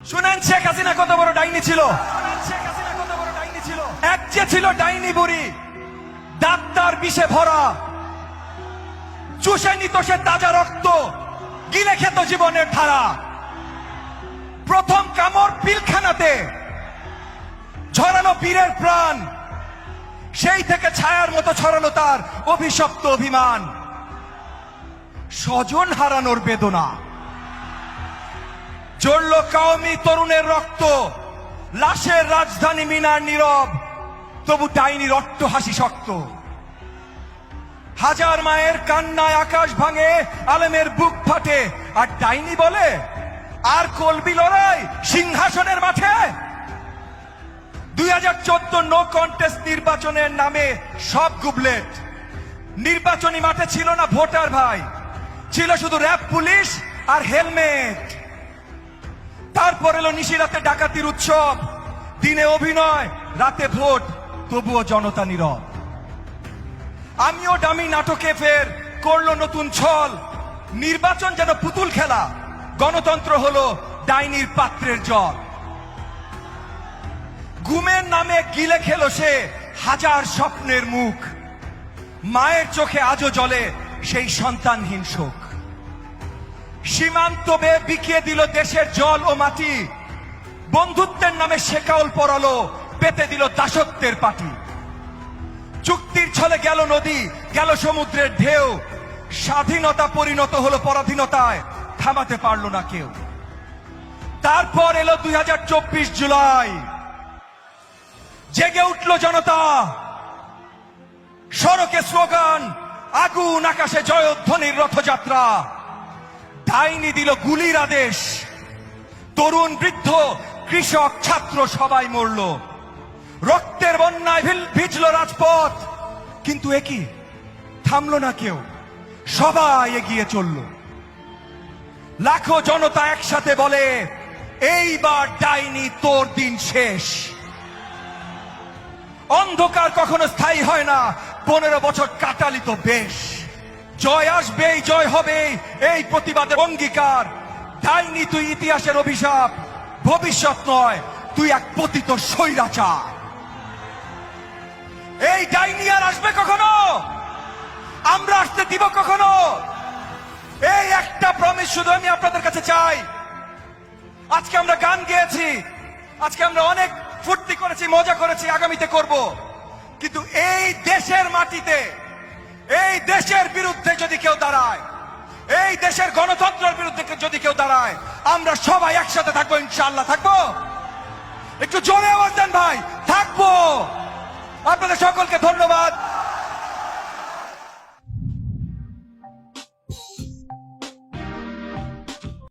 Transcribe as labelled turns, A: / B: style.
A: শুনেন শেখ হাসিনা কত বড় ডাইনি ছিল। এক যে ছিল ডাইনি বুড়ি, ডাক্তার বিষে ভরা, চুষে নিত সে তাজা রক্ত, গিলে খেত জীবনের ধারা। প্রথম কামড় পিলখানাতে ঝরানো বীরের প্রাণ, সেই থেকে ছায়ার মতো ছড়ালো তার অভিশপ্ত অভিমান। স্বজন হারানোর বেদনা, জ্বলল কাওমি তরুণের রক্ত, লাশের রাজধানী মিনার নীরব, তবু ডাইনির অট্ট হাসি শক্ত। হাজার মায়ের কান্নায় আকাশ ভাঙে, আলেমের বুক ফাটে, আর ডাইনি বলে আর কলবি লড়াই সিংহাসনের মাঠে। 2014 নো কন্টেস্ট নির্বাচনের নামে সব গুবলেট। নির্বাচনী মাঠে ছিল না ভোটার ভাই, ছিল শুধু র্যাব পুলিশ আর হেলমেট। তারপর এলো নিশিরাতে ডাকাতির উৎসব, দিনে অভিনয় রাতে ভোট, তবুও জনতা নীরব। আমিও ডামি নাটকে ফের করলো নতুন ছল, নির্বাচন যেন পুতুল খেলা, গণতন্ত্র হলো ডাইনির পাত্রের জল। গুমের নামে গিলে খেলো সে হাজার স্বপ্নের মুখ, মায়ের চোখে আজও জ্বলে সেই সন্তানহীন শোক। সীমান্ত বেয়ে বিকিয়ে দিল দেশের জল ও মাটি, বন্ধুত্বের নামে শেকাউল পরালো, পেতে দিল দাসত্বের পাটি। চুক্তির ছলে গেল নদী, গেল সমুদ্রের ঢেউ, স্বাধীনতা পরিণত হলো পরাধীনতায়, থামাতে পারল না কেউ। তারপর এলো 2024 জুলাই, জেগে উঠল জনতা, সড়কে স্লোগান, আগুন আকাশে জয়ধ্বনির রথযাত্রা। ডাইনি দিল গুলির আদেশ, তরুণ বৃদ্ধ কৃষক ছাত্র সবাই মরল। রক্তের বন্যায় ভিজল রাজপথ, কিন্তু একই থামলো না কেউ, সবাই এগিয়ে চলল। লাখো জনতা একসাথে বলে এইবার ডাইনি তোর দিন শেষ। অন্ধকার কখনো স্থায়ী হয় না, 15 বছর কাটালি তো বেশ। জয় আসবেই, জয় হবে এই প্রতিবাদের অঙ্গীকার। ডাইনি তুই ইতিহাসের অভিশাপ, ভবিষ্যৎ নয় তুই এক পতিত স্বৈরাচার। এই ডাইনি আর আসবে কখনো? আমরা আসতে দিব কখনো? এই একটা প্রমিস শুধু আমি আপনাদের কাছে চাই। আজকে আমরা গান গেয়েছি, আজকে আমরা অনেক ফুর্তি করেছি, মজা করেছি, আগামীতে করব, কিন্তু এই দেশের মাটিতে, এই দেশের বিরুদ্ধে যদি কেউ দাঁড়ায়, এই দেশের গণতন্ত্রের বিরুদ্ধে যদি কেউ দাঁড়ায়, আমরা সবাই একসাথে থাকবো, ইনশাআল্লাহ থাকবো। একটু জোরে আওয়াজ দেন ভাই, থাকবো। আপনাদের সকলকে ধন্যবাদ।